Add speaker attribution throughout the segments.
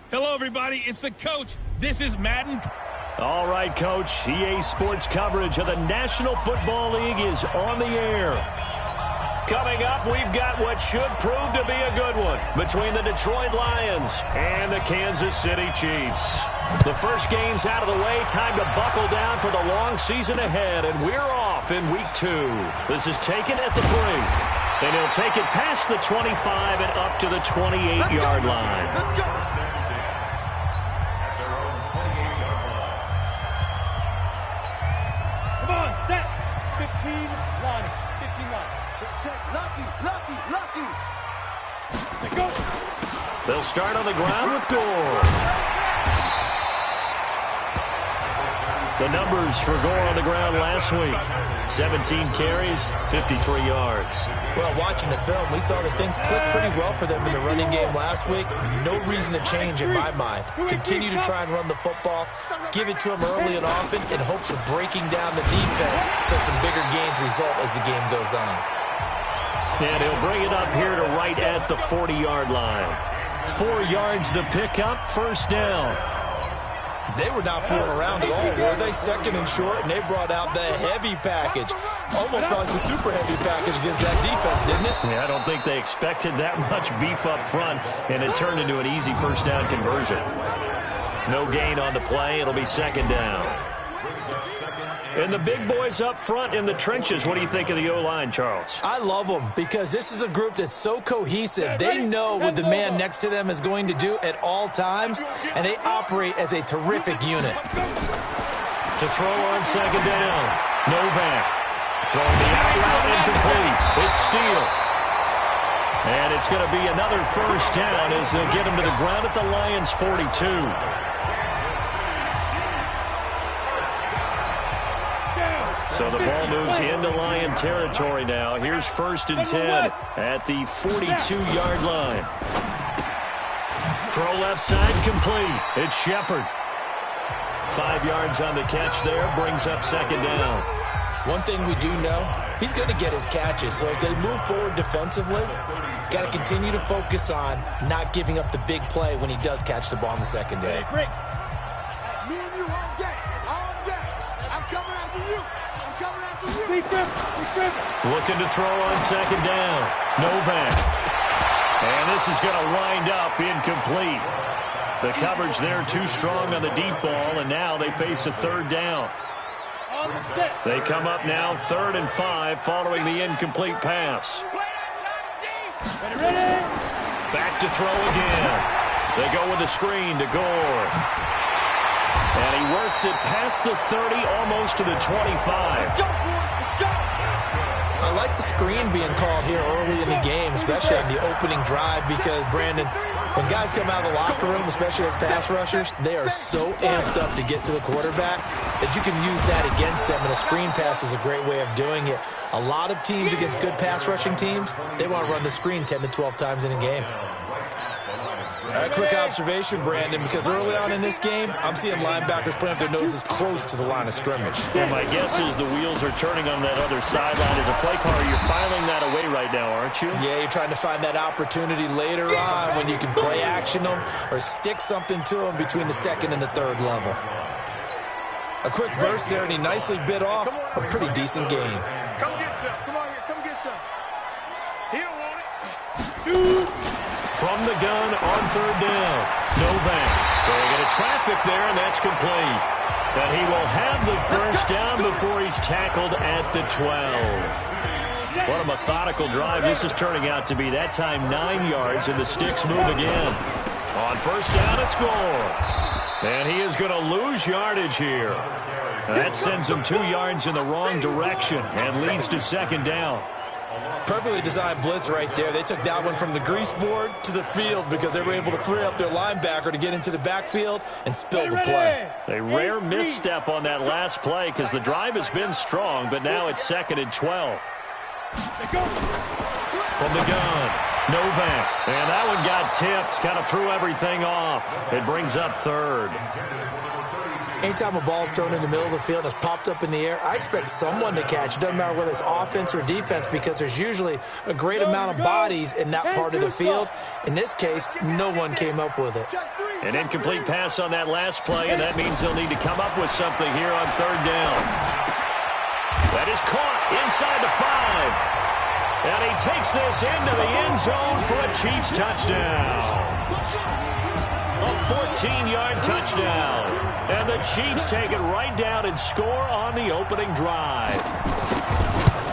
Speaker 1: Hello, everybody. It's the coach. This is Madden.
Speaker 2: All right, Coach. EA Sports coverage of the National Football League is on the air. Coming up, we've got what should prove to be a good one between the Detroit Lions and the Kansas City Chiefs. The first game's out of the way. Time to buckle down for the long season ahead, and we're off in Week 2. This is taken at the 3. And he'll take it past the 25 and up to the 28-yard line.
Speaker 3: Let's go. Come on, set. 15 line. 15 line. Check. Lucky. Let's go.
Speaker 2: They'll start on the ground with Gore. The numbers for Gore on the ground last week. 17 carries, 53 yards.
Speaker 4: Well, watching the film, we saw that things clicked pretty well for them in the running game last week. No reason to change in my mind. Continue to try and run the football, give it to them early and often in hopes of breaking down the defense so some bigger gains result as the game goes on.
Speaker 2: And he'll bring it up here to right at the 40-yard line. 4 yards the pickup, first down.
Speaker 4: They were not fooling around at all, were they? Second and short, and they brought out the heavy package. Almost like the super heavy package against that defense, didn't it?
Speaker 2: Yeah, I don't think they expected that much beef up front, and it turned into an easy first down conversion. No gain on the play. It'll be second down. And the big boys up front in the trenches. What do you think of the O-line, Charles?
Speaker 4: I love them because this is a group that's so cohesive. They know what the man next to them is going to do at all times, and they operate as a terrific unit.
Speaker 2: To throw on second down, Novak. Throwing the out route incomplete. It's Steele. And it's going to be another first down as they'll get him to the ground at the Lions' 42. So the ball moves into Lion territory now. Here's first and 10 at the 42-yard line. Throw left side complete. It's Shepard. 5 yards on the catch there. Brings up second down.
Speaker 4: One thing we do know, he's going to get his catches. So as they move forward defensively, got to continue to focus on not giving up the big play when he does catch the ball in the secondary.
Speaker 3: Break. Me and you all day. I'm coming after you.
Speaker 2: Looking to throw on second down. Novak. And this is going to wind up incomplete. The coverage there too strong on the deep ball, and now they face a third down. They come up now 3rd and 5 following the incomplete pass. Back to throw again. They go with the screen to Gore. And he works it past the 30, almost to the 25.
Speaker 4: I like the screen being called here early in the game, especially on the opening drive, because, Brandon, when guys come out of the locker room, especially as pass rushers, they are so amped up to get to the quarterback that you can use that against them, and a screen pass is a great way of doing it. A lot of teams against good pass rushing teams, they want to run the screen 10 to 12 times in a game. A quick observation, Brandon, because early on in this game, I'm seeing linebackers putting up their noses close to the line of scrimmage.
Speaker 2: Well, my guess is the wheels are turning on that other sideline. As a play caller, you're filing that away right now, aren't you?
Speaker 4: Yeah, you're trying to find that opportunity later on when you can play action them or stick something to them between the second and the third level. A quick burst there, and he nicely bit off a pretty decent gain.
Speaker 3: Come get some. Come on here. Come get some. He don't want it. Shoot.
Speaker 2: From the gun on third down. Novak throwing into traffic there, and that's complete. But he will have the first down before he's tackled at the 12. What a methodical drive this is turning out to be. That time 9 yards, and the sticks move again. On first down, it's Gore. And he is going to lose yardage here. That sends him 2 yards in the wrong direction and leads to second down.
Speaker 4: Perfectly designed blitz right there. They took that one from the grease board to the field because they were able to free up their linebacker to get into the backfield and spill the play.
Speaker 2: A rare misstep on that last play because the drive has been strong, but now it's 2nd and 12. From the gun, Novak. And that one got tipped, kind of threw everything off. It brings up third.
Speaker 4: Anytime a ball's thrown in the middle of the field and it's popped up in the air, I expect someone to catch. It doesn't matter whether it's offense or defense because there's usually a great amount of bodies in that part of the field. In this case, no one came up with it.
Speaker 2: An incomplete pass on that last play, and that means they'll need to come up with something here on third down. That is caught inside the 5. And he takes this into the end zone for a Chiefs touchdown. A 14-yard touchdown. And the Chiefs take it right down and score on the opening drive.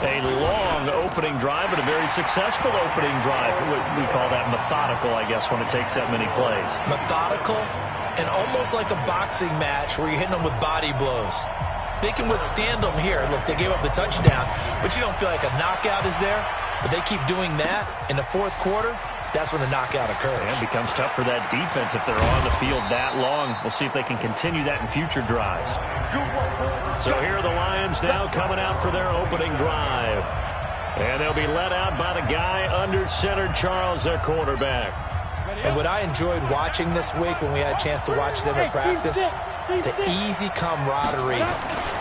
Speaker 2: A long opening drive, but a very successful opening drive. We call that methodical, I guess, when it takes that many plays.
Speaker 4: Methodical and almost like a boxing match where you're hitting them with body blows. They can withstand them here. Look, they gave up the touchdown, but you don't feel like a knockout is there. But they keep doing that in the fourth quarter. That's when the knockout occurs.
Speaker 2: And it becomes tough for that defense if they're on the field that long. We'll see if they can continue that in future drives. So here are the Lions now coming out for their opening drive. And they'll be led out by the guy under center, Charles, their quarterback.
Speaker 4: And what I enjoyed watching this week when we had a chance to watch them in practice, the easy camaraderie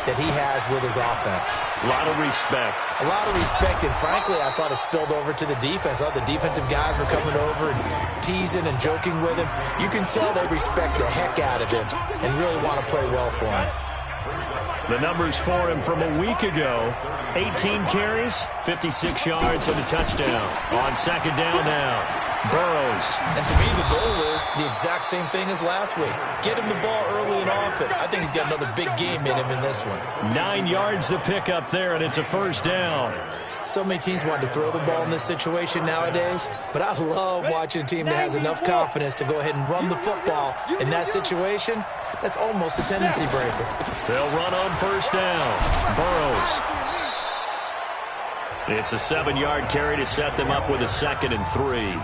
Speaker 4: that he has with his offense.
Speaker 2: A lot of respect.
Speaker 4: A lot of respect, and frankly, I thought it spilled over to the defense. All the defensive guys were coming over and teasing and joking with him. You can tell they respect the heck out of him and really want to play well for him.
Speaker 2: The numbers for him from a week ago, 18 carries, 56 yards, and a touchdown. On second down now, Burrows.
Speaker 4: And to me, the goal is the exact same thing as last week. Get him the ball early and often. I think he's got another big game in him in this one.
Speaker 2: 9 yards to pick up there, and it's a first down.
Speaker 4: So many teams want to throw the ball in this situation nowadays, but I love watching a team that has enough confidence to go ahead and run the football. In that situation, that's almost a tendency breaker.
Speaker 2: They'll run on first down. Burrows. It's a 7-yard carry to set them up with a 2nd and 3.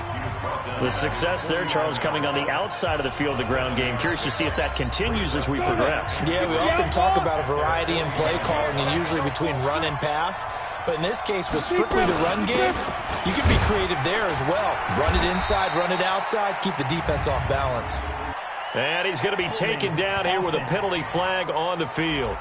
Speaker 2: The success there, Charles, coming on the outside of the field, the ground game. Curious to see if that continues as we progress.
Speaker 4: Yeah, we often talk about a variety in play calling and usually between run and pass. But in this case, with strictly the run game, you can be creative there as well. Run it inside, run it outside, keep the defense off balance.
Speaker 2: And he's going to be taken down here with a penalty flag on the field.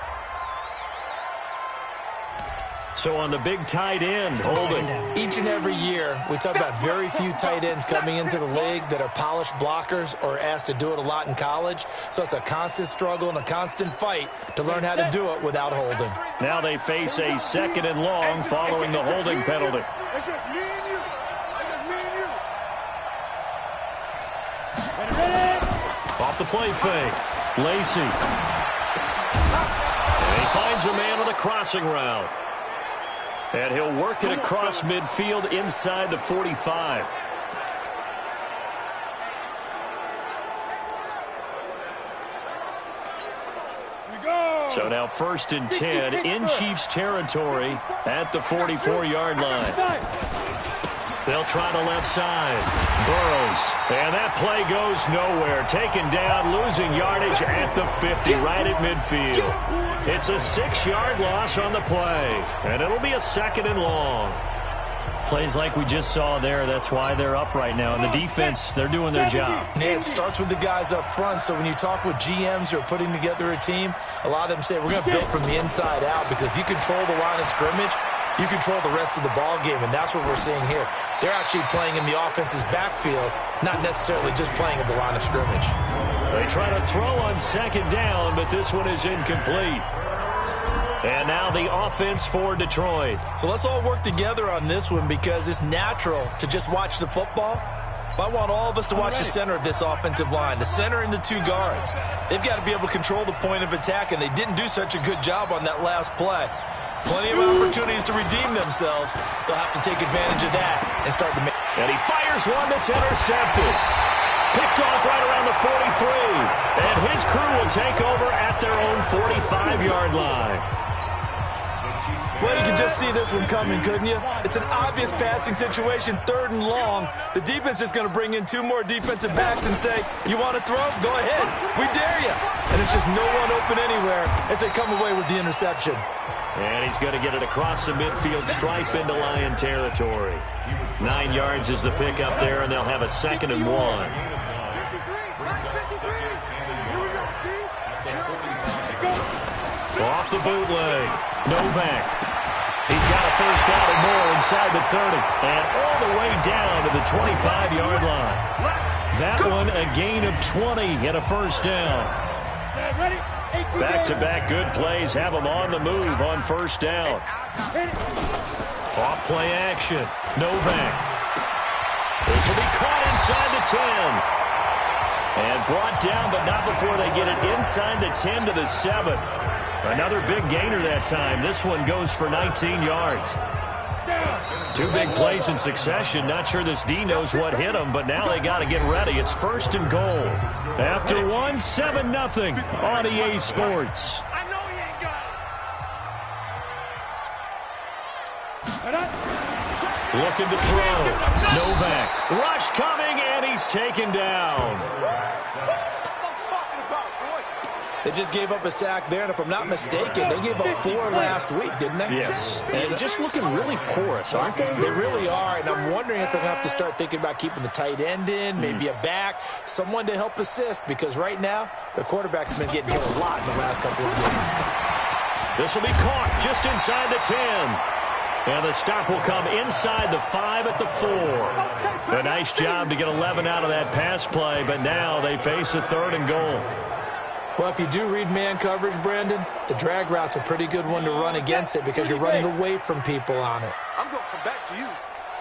Speaker 2: So on the big tight end, holding.
Speaker 4: Each and every year, we talk about very few tight ends coming into the league that are polished blockers or asked to do it a lot in college. So it's a constant struggle and a constant fight to learn how to do it without holding.
Speaker 2: Now they face a 2nd and long following the holding penalty.
Speaker 3: It's just me and you. It's just me and you.
Speaker 2: Off the play fake, Lacey. And he finds a man on the crossing route. And he'll work it across midfield inside the 45. So now 1st and 10 in Chiefs territory at the 44-yard line. They'll try the left side. Burrows. And that play goes nowhere. Taken down, losing yardage at the 50, right at midfield. It's a 6-yard loss on the play. And it'll be a 2nd and long. Plays like we just saw there, that's why they're up right now. And the defense, they're doing their job.
Speaker 4: Yeah, it starts with the guys up front. So when you talk with GMs who are putting together a team, a lot of them say, we're going to build from the inside out. Because if you control the line of scrimmage, you control the rest of the ball game, and that's what we're seeing here. They're actually playing in the offense's backfield, not necessarily just playing at the line of scrimmage.
Speaker 2: They try to throw on 2nd down, but this one is incomplete. And now the offense for Detroit.
Speaker 4: So let's all work together on this one because it's natural to just watch the football. But I want all of us to watch the center of this offensive line, the center and the 2 guards. They've got to be able to control the point of attack, and they didn't do such a good job on that last play. Plenty of opportunities to redeem themselves. They'll have to take advantage of that and start to make.
Speaker 2: And he fires one that's intercepted. Picked off right around the 43. And his crew will take over at their own 45-yard line.
Speaker 4: Well, you can just see this one coming, couldn't you? It's an obvious passing situation, 3rd and long. The defense is going to bring in 2 more defensive backs and say, you want to throw? Go ahead. We dare you. And it's just no one open anywhere as they come away with the interception.
Speaker 2: And he's going to get it across the midfield stripe into Lion territory. 9 yards is the pick up there, and they'll have a 2nd and 1. Off the bootleg. Novak. He's got a first down and more inside the 30. And all the way down to the 25-yard line. That one a gain of 20 and a first down. Back-to-back good plays have them on the move on first down. Off play action. Novak. This will be caught inside the 10. And brought down, but not before they get it inside the 10 to the 7. Another big gainer that time. This one goes for 19 yards. Two big plays in succession. Not sure this D knows what hit him, but now they got to get ready. It's first and goal. After one, 7-0 on EA Sports. Looking to throw. Novak. Rush coming, and he's taken down.
Speaker 4: They just gave up a sack there, and if I'm not mistaken, they gave up 4 last week, didn't they?
Speaker 2: Yes. And just looking really porous, aren't they?
Speaker 4: They really are, and I'm wondering if they're going to have to start thinking about keeping the tight end in, maybe a back, someone to help assist, because right now, their quarterback's been getting hit a lot in the last couple of games.
Speaker 2: This will be caught just inside the 10. And the stop will come inside the 5 at the 4. A nice job to get 11 out of that pass play, but now they face a 3rd and goal.
Speaker 4: Well, if you do read man coverage, Brandon, the drag route's a pretty good one to run against it because you're running away from people on it.
Speaker 3: I'm going to come back to you.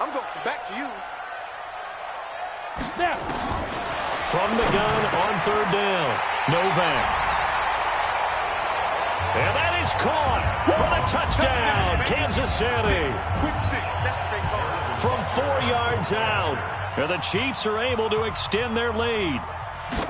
Speaker 3: I'm going to come back to you.
Speaker 2: Now. From the gun on 3rd down, Novak. And that is caught for the touchdown, Kansas City. From 4 yards out, and the Chiefs are able to extend their lead.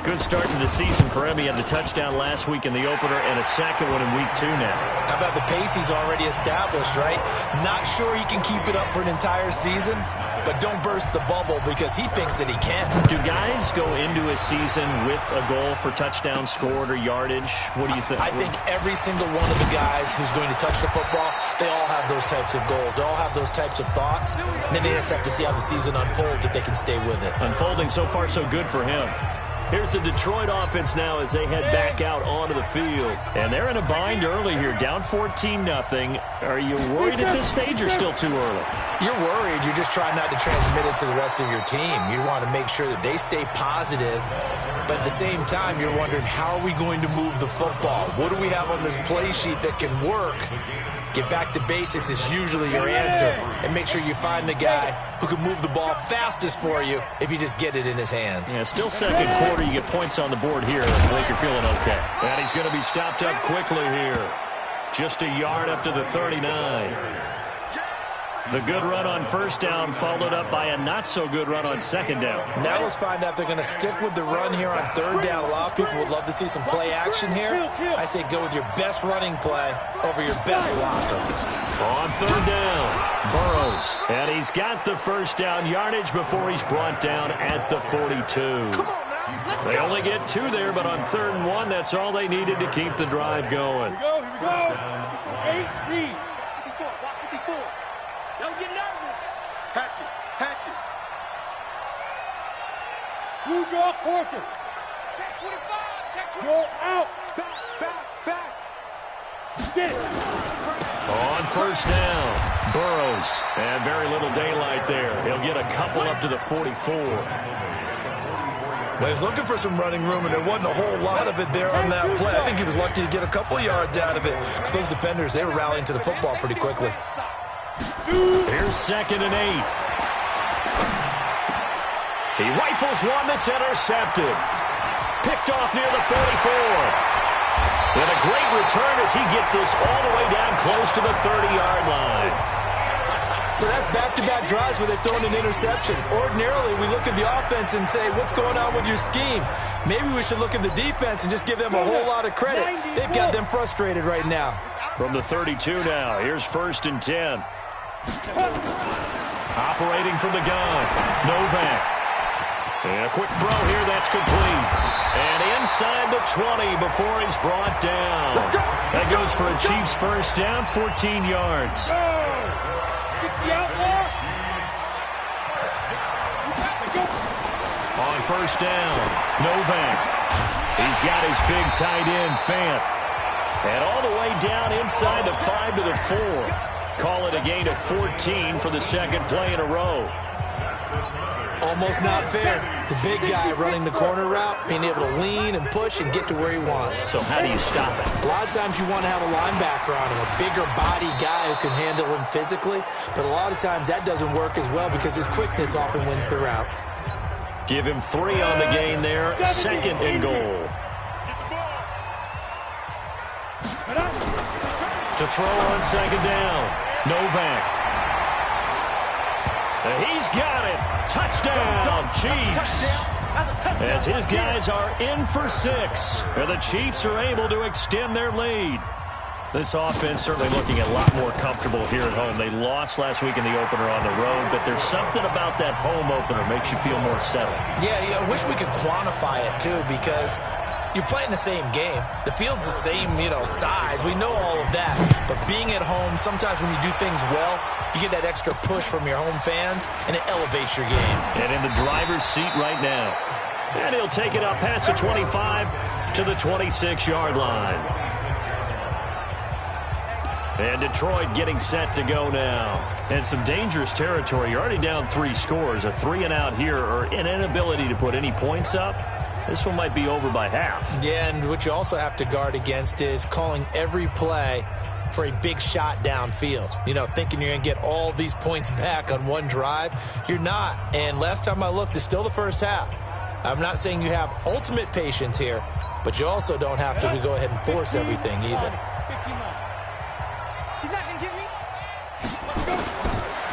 Speaker 2: Good start to the season for him. He had the touchdown last week in the opener and a second one in week 2 now.
Speaker 4: How about the pace he's already established, right? Not sure he can keep it up for an entire season, but don't burst the bubble because he thinks that he can.
Speaker 2: Do guys go into a season with a goal for touchdowns scored or yardage? What do you think?
Speaker 4: I think every single one of the guys who's going to touch the football, they all have those types of goals. They all have those types of thoughts. And then they just have to see how the season unfolds if they can stay with it.
Speaker 2: Unfolding so far so good for him. Here's the Detroit offense now as they head back out onto the field. And they're in a bind early here, down 14-0. Are you worried at this stage or still too early?
Speaker 4: You're worried. You're just trying not to transmit it to the rest of your team. You want to make sure that they stay positive. But at the same time, you're wondering, how are we going to move the football? What do we have on this play sheet that can work? Get back to basics is usually your answer. And make sure you find the guy who can move the ball fastest for you if you just get it in his hands.
Speaker 2: Yeah, still second quarter. You get points on the board here. I think you're feeling okay. And he's going to be stopped up quickly here. Just a yard up to the 39. The good run on first down followed up by a not-so-good run on second down.
Speaker 4: Now let's find out if they're going to stick with the run here on 3rd down. A lot of people would love to see some play action here. I say go with your best running play over your best blocker.
Speaker 2: On 3rd down, Burrows. And he's got the first down yardage before he's brought down at the 42. They only get 2 there, but on 3rd and 1, that's all they needed to keep the drive going.
Speaker 3: Here we go. 8-3. Don't get nervous. Hatchet. Who's your quarter? Check 25. Check 25. Go out. Back. Get it.
Speaker 2: On first down, Burrows. And very little daylight there. He'll get a couple up to the 44.
Speaker 4: Well, he was looking for some running room, and there wasn't a whole lot of it there on that play. I think he was lucky to get a couple of yards out of it. Because those defenders, they were rallying to the football pretty quickly.
Speaker 2: Here's 2nd and 8. He rifles one that's intercepted. Picked off near the 44. And a great return as he gets this all the way down close to the 30-yard line.
Speaker 4: So that's back-to-back drives where they're throwing an interception. Ordinarily, we look at the offense and say, what's going on with your scheme? Maybe we should look at the defense and just give them a whole lot of credit. They've got them frustrated right now.
Speaker 2: From the 32 now, here's 1st and 10. Operating from the gun, Novak. And a quick throw here, that's complete. And inside the 20 before he's brought down. That goes for a Chiefs first down, 14 yards. On first down, Novak. He's got his big tight end, Fant. And all the way down inside the 5 to the 4. Call it a gain of 14 for the second play in a row.
Speaker 4: Almost not fair. The big guy running the corner route, being able to lean and push and get to where he wants.
Speaker 2: So how do you stop it?
Speaker 4: A lot of times you want to have a linebacker on him, a bigger body guy who can handle him physically. But a lot of times that doesn't work as well because his quickness often wins the route.
Speaker 2: Give him 3 on the gain there. Second and goal. To throw on second down. Novak. He's got it. Touchdown, Chiefs. As his guys are in for 6. And the Chiefs are able to extend their lead. This offense certainly looking a lot more comfortable here at home. They lost last week in the opener on the road, but there's something about that home opener makes you feel more settled.
Speaker 4: Yeah, I wish we could quantify it, too, because you're playing the same game. The field's the same, size. We know all of that. But being at home, sometimes when you do things well, you get that extra push from your home fans, and it elevates your game. And
Speaker 2: in the driver's seat right now. And he'll take it up past the 25 to the 26-yard line. And Detroit getting set to go now. And some dangerous territory. You're already down 3 scores. A 3-and-out here, or an inability to put any points up. This one might be over by half. Yeah, and what you also have to guard against is calling every play for a big shot downfield. Thinking you're going to get all these points back on one drive. You're not. And last time I looked, it's still the first half. I'm not saying you have ultimate patience here, but you also don't have to go ahead and force everything either.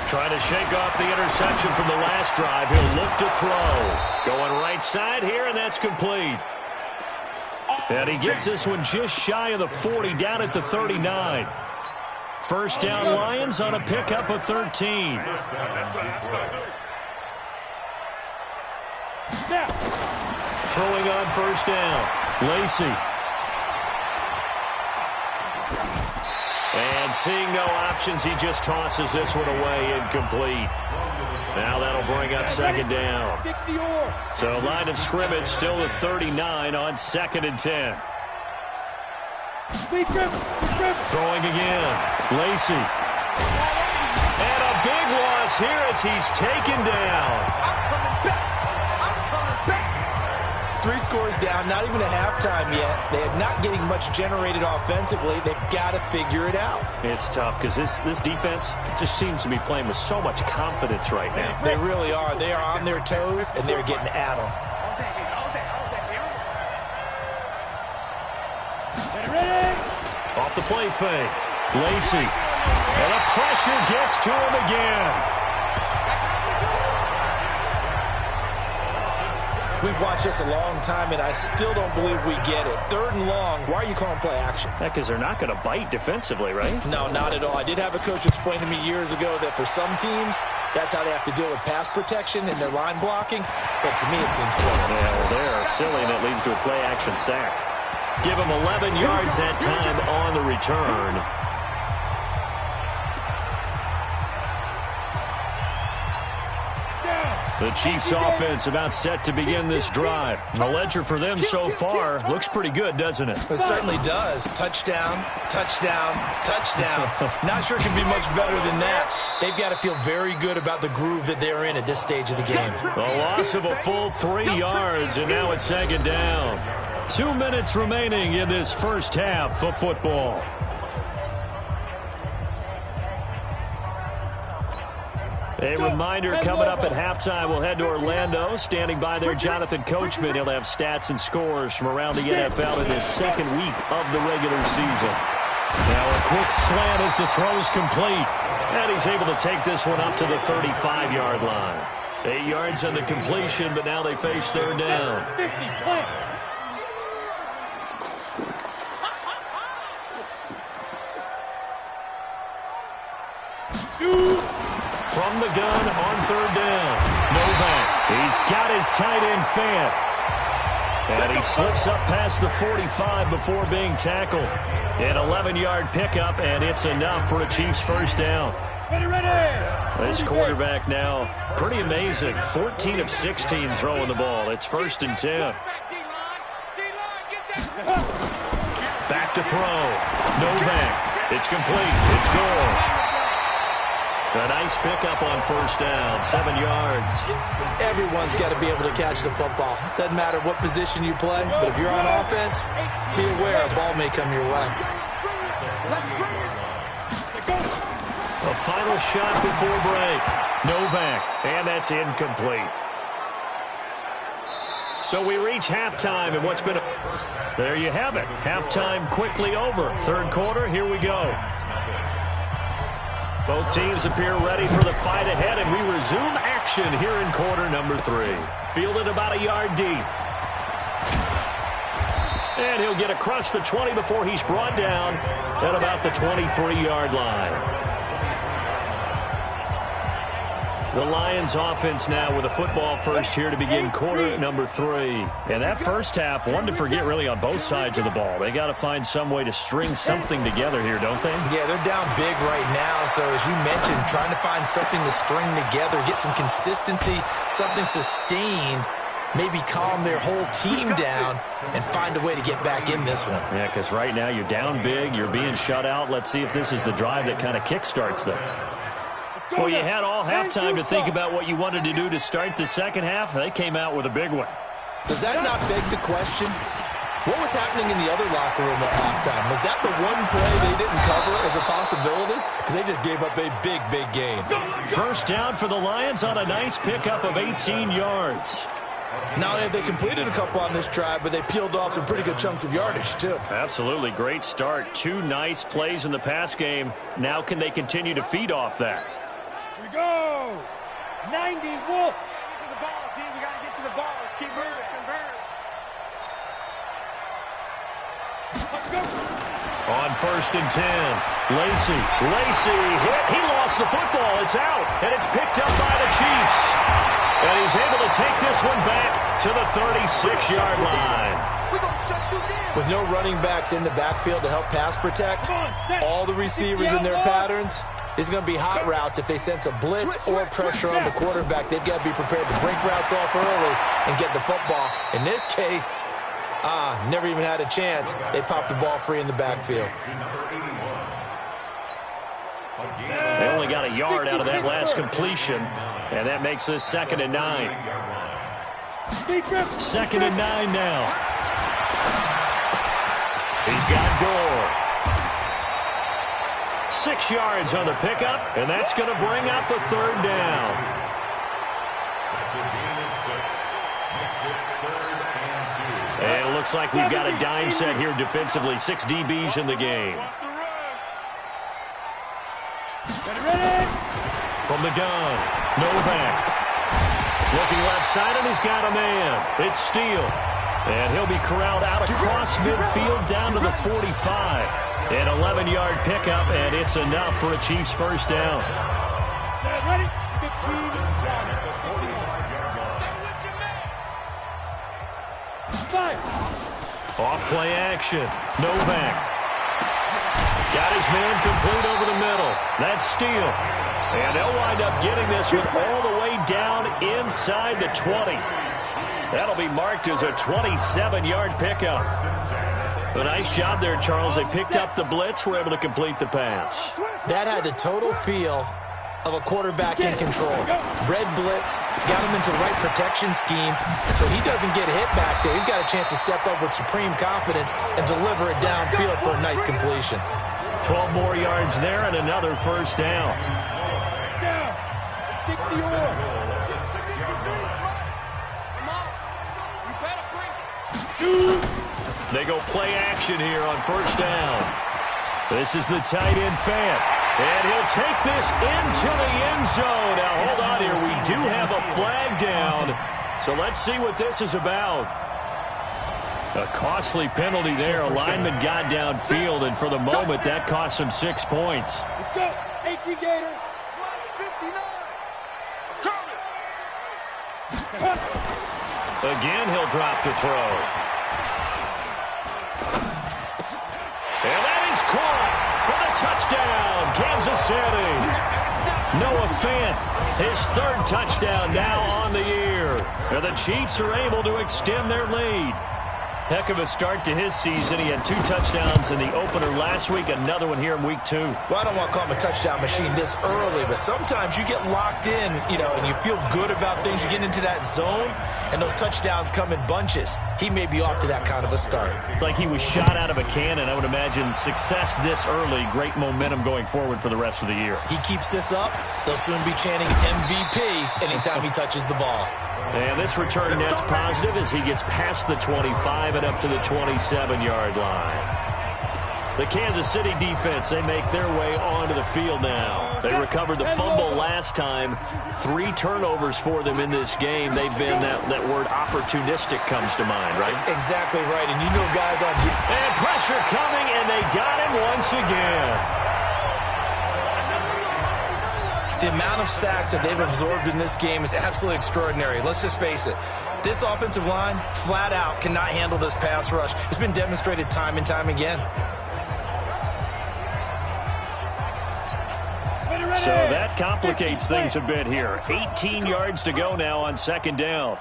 Speaker 2: Trying to shake off the interception from the last drive. He'll look to throw. Going right side here, and that's complete. And he gets this one just shy of the 40, down at the 39. First down, Lions on a pickup of 13. Throwing on first down, Lacey. And seeing no options, he just tosses this one away, incomplete. Now that'll bring up second down. So line of scrimmage still at 39 on 2nd and 10. Throwing again, Lacey. And a big loss here as he's taken down. 3 scores down, not even a halftime yet. They are not getting much generated offensively. They've got to figure it out. It's tough because this defense just seems to be playing with so much confidence right now. They really are. They are on their toes, and they're getting at them. Off the play fake. Lacey. And the pressure gets to him again. We've watched this a long time, and I still don't believe we get it. 3rd and long, why are you calling play action? Because they're not going to bite defensively, right? No, not at all. I did have a coach explain to me years ago that for some teams, that's how they have to deal with pass protection and their line blocking. But to me, it seems silly. Yeah, well, they're silly, and it leads to a play action sack. Give them 11 yards that time on the return. The Chiefs offense about set to begin this drive. The ledger for them so far looks pretty good, doesn't it? It certainly does. Touchdown, touchdown, touchdown. Not sure it can be much better than that. They've got to feel very good about the groove that they're in at this stage of the game. A loss of a full 3 yards, and now it's 2nd down. 2 minutes remaining in this first half of football. A reminder coming up at halftime, we'll head to Orlando. Standing by there, Jonathan Coachman. He'll have stats and scores from around the NFL in his 2nd week of the regular season. Now a quick slant as the throw's complete. And he's able to take this one up to the 35-yard line. 8 yards on the completion, but now they face 3rd down. From the gun on 3rd down. Novak. He's got his tight end Fant. And he slips up past the 45 before being tackled. An 11-yard pickup, and it's enough for a Chiefs first down. This quarterback now, pretty amazing. 14 of 16 throwing the ball. It's 1st and 10. Back to throw. Novak. It's complete. It's good. A nice pickup on first down, 7 yards.
Speaker 4: Everyone's got to be able to catch the football. Doesn't matter what position you play, but if you're on offense, be aware a ball may come your way.
Speaker 2: A final shot before break. Novak, and that's incomplete. So we reach halftime, and what's been there you have it. Halftime quickly over. Third quarter, here we go. Both teams appear ready for the fight ahead, and we resume action here in quarter number 3. Fielded about a yard deep. And he'll get across the 20 before he's brought down at about the 23-yard line. The Lions offense now with a football first here to begin quarter number 3. And that first half, one to forget really on both sides of the ball. They got to find some way to string something together here, don't they?
Speaker 4: Yeah, they're down big right now. So as you mentioned, trying to find something to string together, get some consistency, something sustained, maybe calm their whole team down and find a way to get back in this one.
Speaker 2: Yeah, because right now you're down big, you're being shut out. Let's see if this is the drive that kind of kickstarts them. Well, you had all halftime to think about what you wanted to do to start the second half. They came out with a big one.
Speaker 4: Does that not beg the question? What was happening in the other locker room at halftime? Was that the one play they didn't cover as a possibility? Because they just gave up a big, big gain.
Speaker 2: First down for the Lions on a nice pickup of 18 yards.
Speaker 4: Not only have they completed a couple on this drive, but they peeled off some pretty good chunks of yardage, too.
Speaker 2: Absolutely. Great start. 2 nice plays in the pass game. Now can they continue to feed off that?
Speaker 3: Here we go. 90 Wolf. Get to the ball, team. We got to get to the ball. Let's keep moving.
Speaker 2: On first and 10, Lacey hit. He lost the football. It's out, and it's picked up by the Chiefs. And he's able to take this one back to the 36-yard line.
Speaker 4: With no running backs in the backfield to help pass protect, all the receivers in their patterns, it's going to be hot routes. If they sense a blitz or pressure on the quarterback, they've got to be prepared to break routes off early and get the football. In this case, never even had a chance. They popped the ball free in the backfield.
Speaker 2: They only got a yard out of that last completion, and that makes this 2nd and 9. 2nd and 9 now. He's got Gore. 6 yards on the pickup, and that's going to bring up a 3rd down. And it looks like we've got a dime set here defensively. 6 DBs in the game. From the gun, Novak. Looking left side, and he's got a man. It's Steele. And he'll be corralled out across midfield down to the 45. An 11-yard pickup, and it's enough for a Chiefs first down.
Speaker 3: Ready? 15.
Speaker 2: Off play action. Novak. Got his man complete over the middle. That's Steele. And they'll wind up getting this one all the way down inside the 20. That'll be marked as a 27-yard pickup. A nice job there, Charles. They picked up the blitz, were able to complete the pass.
Speaker 4: That had the total feel of a quarterback in control. Red blitz, got him into the right protection scheme, so he doesn't get hit back there. He's got a chance to step up with supreme confidence and deliver it downfield for a nice completion.
Speaker 2: 12 more yards there and another first down. They go play action here on first down. This is the tight end Fant. And he'll take this into the end zone. Now, hold on here. We do have a flag down. So let's see what this is about. A costly penalty there. A lineman got downfield, and for the moment, that cost him 6 points.
Speaker 3: Let's go. 18 Gator. 59.
Speaker 2: Again, he'll drop to throw. And that is caught for the touchdown, Kansas City. Noah Fant, his 3rd touchdown now on the year. And the Chiefs are able to extend their lead. Heck of a start to his season. He had 2 touchdowns in the opener last week, another one here in week 2.
Speaker 4: Well, I don't want to call him a touchdown machine this early, but sometimes you get locked in, and you feel good about things. You get into that zone, and those touchdowns come in bunches. He may be off to that kind of a start.
Speaker 2: It's like he was shot out of a cannon. I would imagine success this early, great momentum going forward for the rest of the year.
Speaker 4: He keeps this up, they'll soon be chanting MVP anytime he touches the ball.
Speaker 2: And this return net's positive as he gets past the 25 and up to the 27-yard line. The Kansas City defense, they make their way onto the field now. They recovered the fumble last time. 3 turnovers for them in this game. They've been, that word opportunistic comes to mind, right?
Speaker 4: Exactly right. And guys on defense.
Speaker 2: And pressure coming, and they got him once again.
Speaker 4: The amount of sacks that they've absorbed in this game is absolutely extraordinary. Let's just face it. This offensive line, flat out, cannot handle this pass rush. It's been demonstrated time and time again.
Speaker 2: So that complicates things a bit here. 18 yards to go now on second down.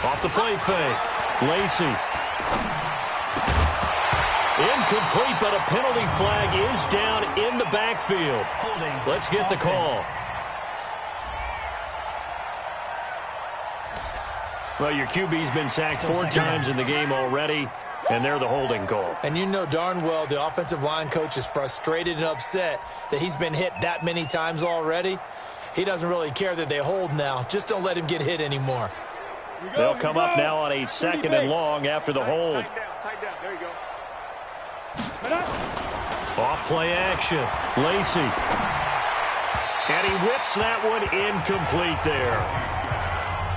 Speaker 2: Off the play fake. Lacey. Incomplete, but a penalty flag is down in the backfield. Let's get the call. Well, your QB's been sacked 4 times in the game already, and they're the holding call.
Speaker 4: And you know darn well the offensive line coach is frustrated and upset that he's been hit that many times already. He doesn't really care that they hold now. Just don't let him get hit anymore.
Speaker 2: They'll come up now on a 2nd and long after the hold.
Speaker 3: Tight down. There you go.
Speaker 2: Off play action. Lacey. And he whips that one incomplete there.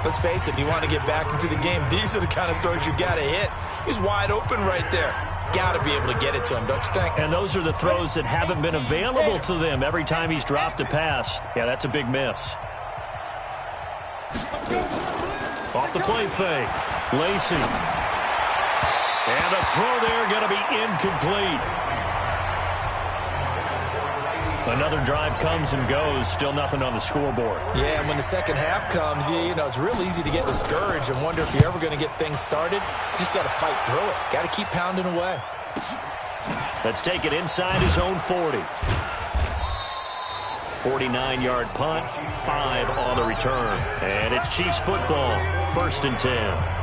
Speaker 4: Let's face it, if you want to get back into the game, these are the kind of throws you got to hit. He's wide open right there. Got to be able to get it to him, don't you think?
Speaker 2: And those are the throws that haven't been available to them every time he's dropped a pass. Yeah, that's a big miss. Off the play fake. Lacey. And a throw there going to be incomplete. Another drive comes and goes. Still nothing on the scoreboard.
Speaker 4: Yeah, and when the second half comes, it's real easy to get discouraged and wonder if you're ever going to get things started. You just got to fight through it. Got to keep pounding away.
Speaker 2: Let's take it inside his own 40. 49-yard punt, 5 on the return. And it's Chiefs football, 1st and 10.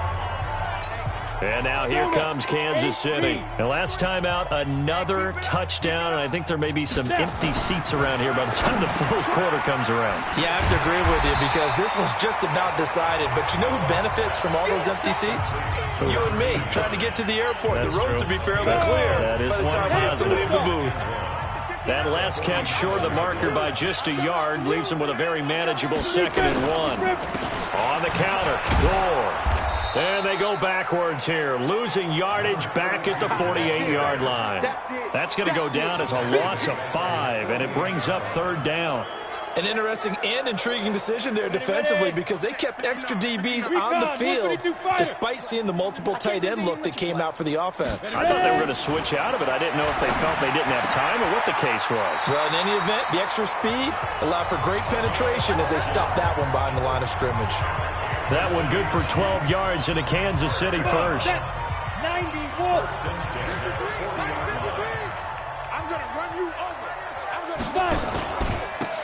Speaker 2: And now here comes Kansas City. And last time out, another touchdown. And I think there may be some empty seats around here by the time the 4th quarter comes around.
Speaker 4: Yeah, I have to agree with you because this one's just about decided. But you know who benefits from all those empty seats? You and me, trying to get to the airport.
Speaker 2: That's
Speaker 4: the roads
Speaker 2: true.
Speaker 4: will be fairly clear
Speaker 2: That is
Speaker 4: by the time we have to leave the booth.
Speaker 2: That last catch short of the marker by just a yard leaves him with a very manageable 2nd and 1. On the counter, Gore. And they go backwards here, losing yardage back at the 48-yard line. That's going to go down as a loss of 5, and it brings up 3rd down.
Speaker 4: An interesting and intriguing decision there defensively because they kept extra DBs on the field despite seeing the multiple tight end look that came out for the offense.
Speaker 2: I thought they were going to switch out of it. I didn't know if they felt they didn't have time or what the case was.
Speaker 4: Well, in any event, the extra speed allowed for great penetration as they stuffed that one behind the line of scrimmage.
Speaker 2: That one good for 12 yards into Kansas City first.
Speaker 3: 91. I'm going to run you over. I'm going to run.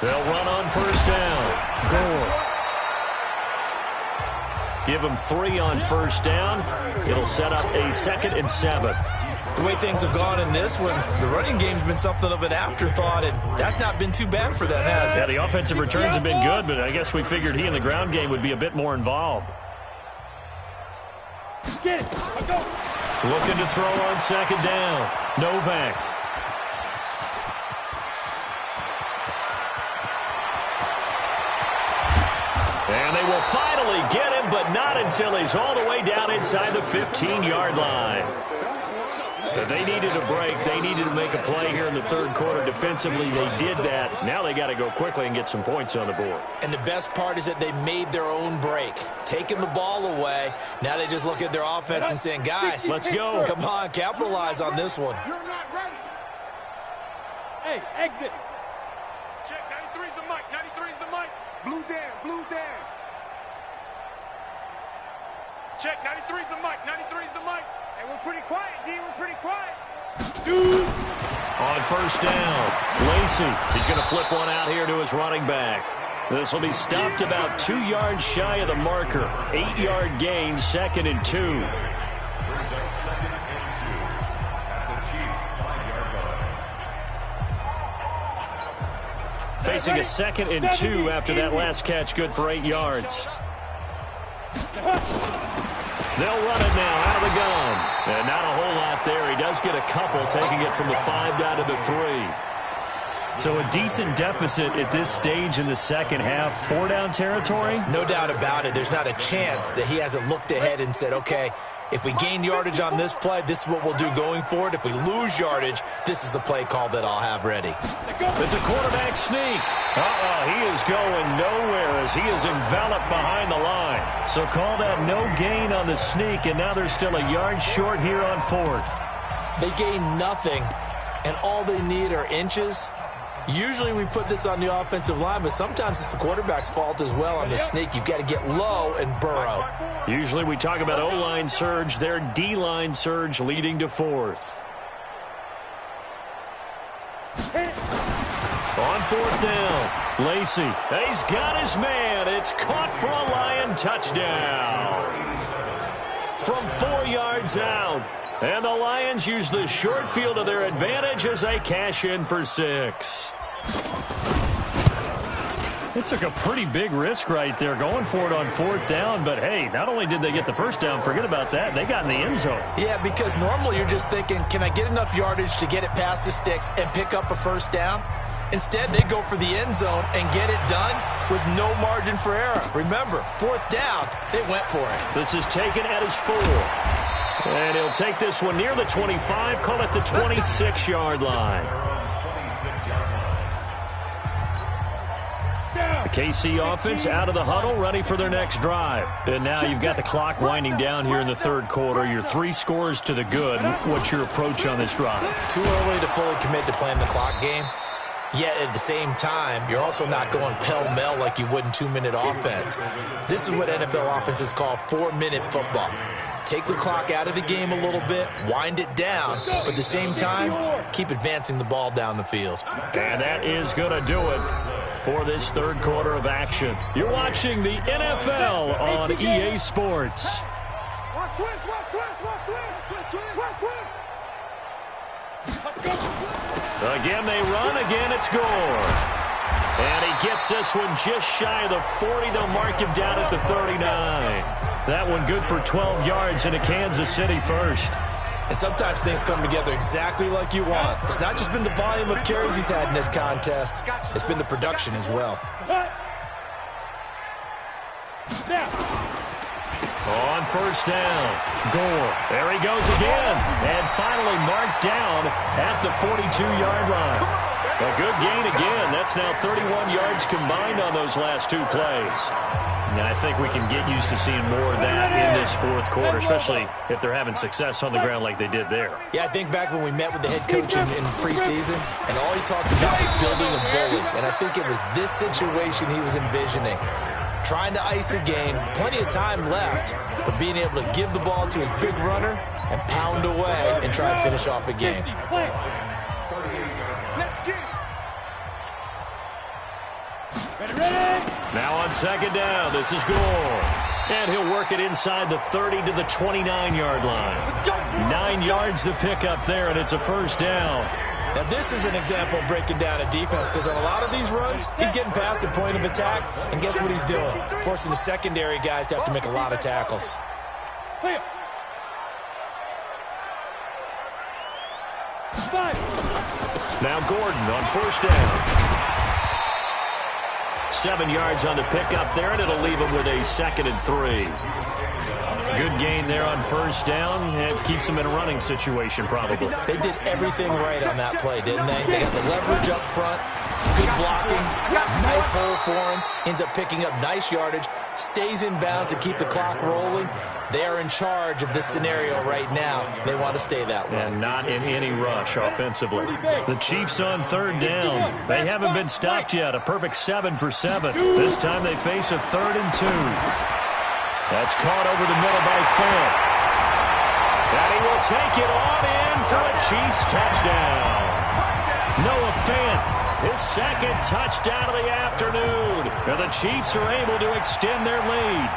Speaker 2: They'll run on 1st down. Gore. Give them 3 on 1st down. It'll set up a 2nd and 7.
Speaker 4: The way things have gone in this one, the running game's been something of an afterthought, and that's not been too bad for them, has it?
Speaker 2: Yeah, the offensive returns have been good, but I guess we figured he in the ground game would be a bit more involved.
Speaker 3: Get it. Go.
Speaker 2: Looking to throw on 2nd down. Novak. And they will finally get him, but not until he's all the way down inside the 15-yard line. But they needed a break. They needed to make a play here in the 3rd quarter. Defensively, they did that. Now they got to go quickly and get some points on the board.
Speaker 4: And the best part is that they made their own break, taking the ball away. Now they just look at their offense and saying, guys,
Speaker 2: let's go.
Speaker 4: Come on, capitalize on this one.
Speaker 3: You're not ready. Hey, exit. Check, 93 is the mic. 93 is the mic. Blue down, blue down. Check, 93's the mic, 93's the mic. Hey, we're pretty quiet, D, we're pretty quiet.
Speaker 2: On first down, Lacey. He's going to flip one out here to his running back. This will be stopped about 2 yards shy of the marker. 8-yard gain, 2nd and 2. Facing a 2nd and 2 after that last catch, good for 8 yards. They'll run it now out of the gun. And not a whole lot there. He does get a couple, taking it from the 5 down to the 3. So a decent deficit at this stage in the second half. 4-down territory?
Speaker 4: No doubt about it. There's not a chance that he hasn't looked ahead and said, okay, if we gain yardage on this play, this is what we'll do going forward. If we lose yardage, this is the play call that I'll have ready.
Speaker 2: It's a quarterback sneak. He is going nowhere as he is enveloped behind the line. So call that no gain on the sneak, and now they're still a yard short here on 4th.
Speaker 4: They gain nothing, and all they need are inches. Usually we put this on the offensive line, but sometimes it's the quarterback's fault as well on the sneak. You've got to get low and burrow.
Speaker 2: Usually we talk about O-line surge, their D-line surge leading to 4th. On 4th down, Lacey. He's got his man. It's caught for a Lion touchdown. From 4 yards out. And the Lions use the short field to their advantage as they cash in for 6. It took a pretty big risk right there going for it on 4th down. But, hey, not only did they get the first down, forget about that, they got in the end zone.
Speaker 4: Yeah, because normally you're just thinking, can I get enough yardage to get it past the sticks and pick up a first down? Instead, they go for the end zone and get it done with no margin for error. Remember, 4th down, they went for it.
Speaker 2: This is taken at his 4. And he'll take this one near the 25, call it the 26-yard line. The KC offense out of the huddle, ready for their next drive. And now you've got the clock winding down here in the 3rd quarter. Your 3 scores to the good. What's your approach on this drive?
Speaker 4: Too early to fully commit to playing the clock game. Yet at the same time, you're also not going pell-mell like you would in 2-minute offense. This is what NFL offenses call 4-minute football. Take the clock out of the game a little bit, wind it down, but at the same time, keep advancing the ball down the field.
Speaker 2: And that is going to do it for this 3rd quarter of action. You're watching the NFL on EA Sports. Again, they run. Again, it's Gore. And he gets this one just shy of the 40. They'll mark him down at the 39. That one good for 12 yards into Kansas City first.
Speaker 4: And sometimes things come together exactly like you want. It's not just been the volume of carries he's had in this contest. It's been the production as well.
Speaker 2: On first down, Gore. There he goes again. And finally marked down at the 42-yard line. A good gain again. That's now 31 yards combined on those last 2 plays. And I think we can get used to seeing more of that in this 4th quarter, especially if they're having success on the ground like they did there.
Speaker 4: Yeah, I think back when we met with the head coach in preseason, and all he talked about was building a bully. And I think it was this situation he was envisioning. Trying to ice a game, plenty of time left, but being able to give the ball to his big runner and pound away and try and finish off a game.
Speaker 2: Now on 2nd down, this is Gore. And he'll work it inside the 30 to the 29-yard line. 9 yards to pick up there, and it's a first down.
Speaker 4: Now, this is an example of breaking down a defense because on a lot of these runs, he's getting past the point of attack, and guess what he's doing? Forcing the secondary guys to have to make a lot of tackles.
Speaker 2: Now Gordon on first down. 7 yards on the pickup there, and it'll leave him with a 2nd and 3. Good gain there on first down. It keeps them in a running situation, probably.
Speaker 4: They did everything right on that play, didn't they? They got the leverage up front, good blocking, nice hole for him, ends up picking up nice yardage, stays in bounds to keep the clock rolling. They are in charge of this scenario right now. They want to stay that way.
Speaker 2: And not in any rush offensively. The Chiefs on 3rd down. They haven't been stopped yet. A perfect 7 for 7. This time they face a 3rd and 2. That's caught over the middle by Fant. And he will take it on in for a Chiefs touchdown. Noah Fant, his second touchdown of the afternoon. And the Chiefs are able to extend their lead.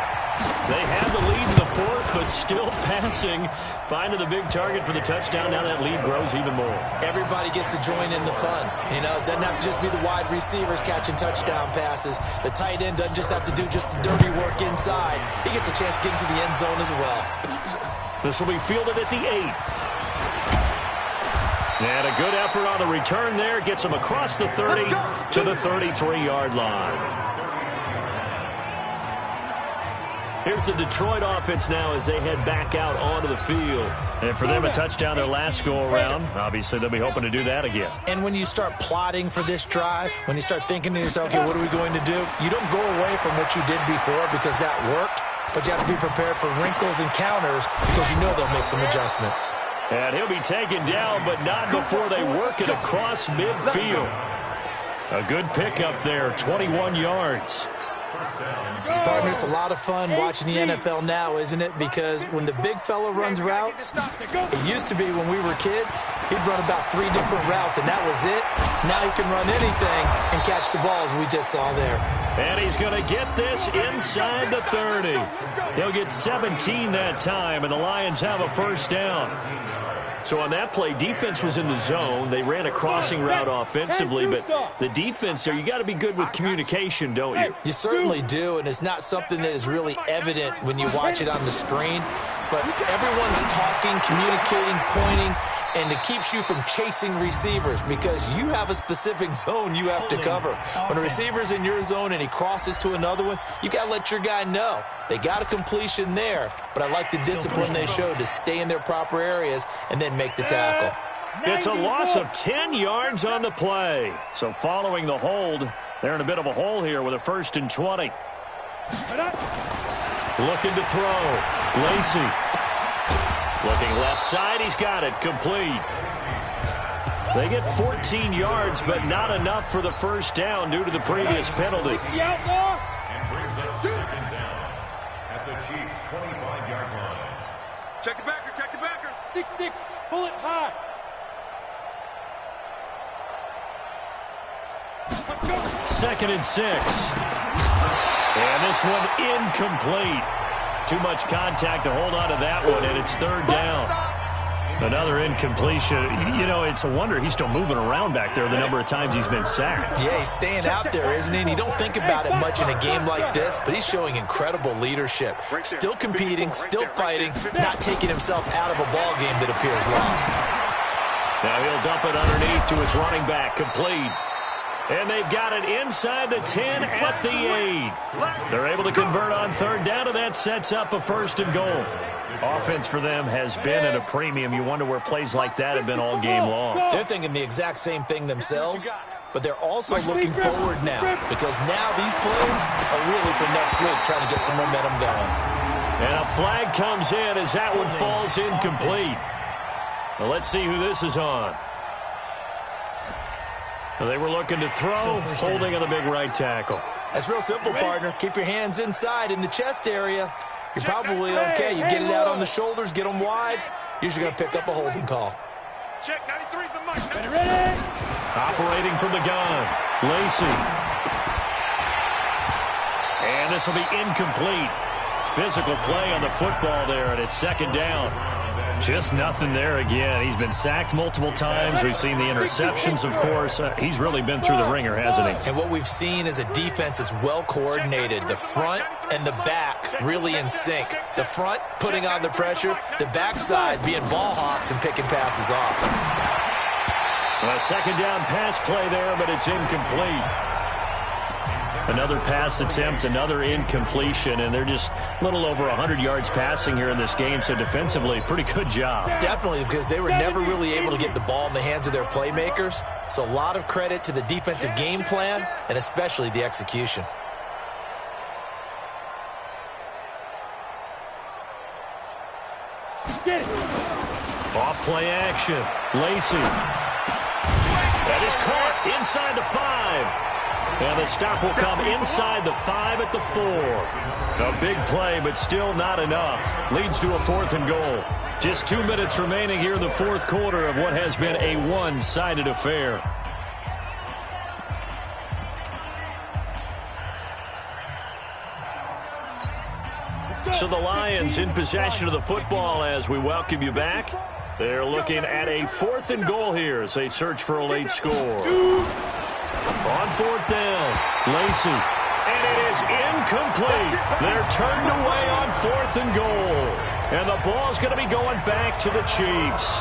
Speaker 2: They had the lead in the fourth, but still passing. Finding the big target for the touchdown. Now that lead grows even more.
Speaker 4: Everybody gets to join in the fun. You know, it doesn't have to just be the wide receivers catching touchdown passes. The tight end doesn't just have to do just the dirty work inside. He gets a chance to get into the end zone as well.
Speaker 2: This will be fielded at the 8. And a good effort on the return there. Gets him across the 30 to the 33-yard line. Here's the Detroit offense now as they head back out onto the field. And for them, a touchdown their last go-around. Obviously, they'll be hoping to do that again.
Speaker 4: And when you start plotting for this drive, when you start thinking to yourself, okay, what are we going to do? You don't go away from what you did before because that worked, but you have to be prepared for wrinkles and counters because you know they'll make some adjustments.
Speaker 2: And he'll be taken down, but not before they work it across midfield. A good pickup there, 21 yards.
Speaker 4: Partner, it's a lot of fun watching the NFL now, isn't it? Because when the big fella runs routes, it used to be when we were kids, he'd run about 3 different routes, and that was it. Now he can run anything and catch the ball, as we just saw there.
Speaker 2: And he's going to get this inside the 30. He'll get 17 that time, and the Lions have a first down. So on that play, defense was in the zone. They ran a crossing route offensively, but the defense there, you got to be good with communication, don't you?
Speaker 4: You certainly do, and it's not something that is really evident when you watch it on the screen. But everyone's talking, communicating, pointing, and it keeps you from chasing receivers because you have a specific zone you have to cover. When a receiver's in your zone and he crosses to another one, you got to let your guy know. They got a completion there, but I like the discipline they showed to stay in their proper areas and then make the tackle.
Speaker 2: It's a loss of 10 yards on the play. So following the hold, they're in a bit of a hole here with a 1st and 20. Looking to throw. Lacy. Looking left side. He's got it. Complete. They get 14 yards, but not enough for the first down due to the previous penalty.
Speaker 5: At the Chiefs' 25-yard line.
Speaker 3: Check the backer, check the backer.
Speaker 6: 6-6, pull it high.
Speaker 2: 2nd and 6. And this one incomplete. Too much contact to hold on to that one, and it's 3rd down. Another incompletion. You know, it's a wonder he's still moving around back there the number of times he's been sacked.
Speaker 4: Yeah, he's staying out there, isn't he? And you don't think about it much in a game like this, but he's showing incredible leadership. Still competing, still fighting, not taking himself out of a ball game that appears lost.
Speaker 2: Now he'll dump it underneath to his running back, complete. And they've got it inside the 10 at the 8. They're able to convert on 3rd down, and that sets up a 1st and goal. Offense for them has been at a premium. You wonder where plays like that have been all game long.
Speaker 4: They're thinking the exact same thing themselves, but they're also looking forward now because now these plays are really for next week, trying to get some momentum going.
Speaker 2: And a flag comes in as that one falls incomplete. Well, let's see who this is on. Well, they were looking to throw, holding on the big right tackle.
Speaker 4: That's real simple, partner. Keep your hands inside in the chest area. You're probably okay. You get it out on the shoulders, get them wide. Usually going to pick up a holding call.
Speaker 3: Check, 93's the mic.
Speaker 6: Ready?
Speaker 2: Operating from the gun, Lacy. And this will be incomplete. Physical play on the football there, and it's 2nd down. Just nothing there again. He's been sacked multiple times. We've seen the interceptions, of course. He's really been through the ringer, hasn't he?
Speaker 4: And what we've seen is a defense that's well coordinated. The front and the back really in sync. The front putting on the pressure, the backside being ball hawks and picking passes off.
Speaker 2: A 2nd down pass play there, but it's incomplete. Another pass attempt, another incompletion, and they're just a little over 100 yards passing here in this game, so defensively, pretty good job.
Speaker 4: Definitely, because they were never really able to get the ball in the hands of their playmakers, so a lot of credit to the defensive game plan, and especially the execution.
Speaker 2: Off play action, Lacy. That is caught inside the 5. And the stop will come inside the 5 at the 4. A big play, but still not enough. Leads to a 4th and goal. Just 2 minutes remaining here in the 4th quarter of what has been a one-sided affair. So the Lions in possession of the football as we welcome you back. They're looking at a 4th and goal here as they search for a late score. On 4th down, Lacey. And it is incomplete. They're turned away on 4th and goal. And the ball's going to be going back to the Chiefs.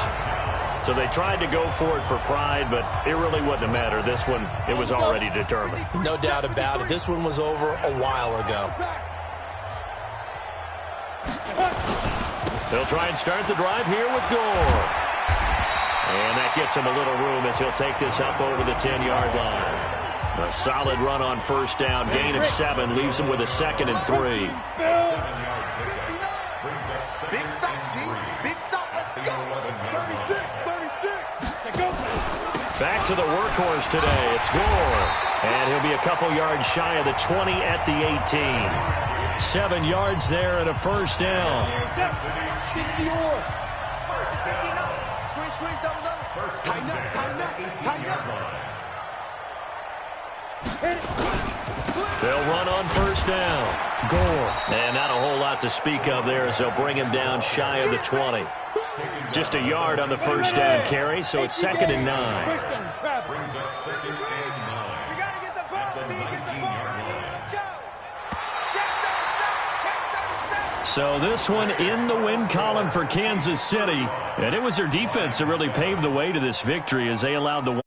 Speaker 2: So they tried to go for it for pride, but it really wouldn't have mattered. This one, it was already determined.
Speaker 4: No doubt about it. This one was over a while ago.
Speaker 2: They'll try and start the drive here with Gore. And that gets him a little room as he'll take this up over the 10-yard line. A solid run on 1st down. Gain of 7 leaves him with a 2nd and 3.
Speaker 3: Big stop, G. Big stop. Let's go. 36.
Speaker 2: Back to the workhorse today. It's Gore. And he'll be a couple yards shy of the 20 at the 18. 7 yards there and a 1st down.
Speaker 3: Squeeze, double. Tighten up.
Speaker 2: They'll run on 1st down. Gore. And not a whole lot to speak of there as they'll bring him down shy of the 20. Just a yard on the 1st down carry, so it's 2nd and 9.
Speaker 5: Brings up 2nd and 9.
Speaker 3: You gotta get the ball.
Speaker 5: At the 19-yard line.
Speaker 2: So this one in the win column for Kansas City. And it was their defense that really paved the way to this victory as they allowed the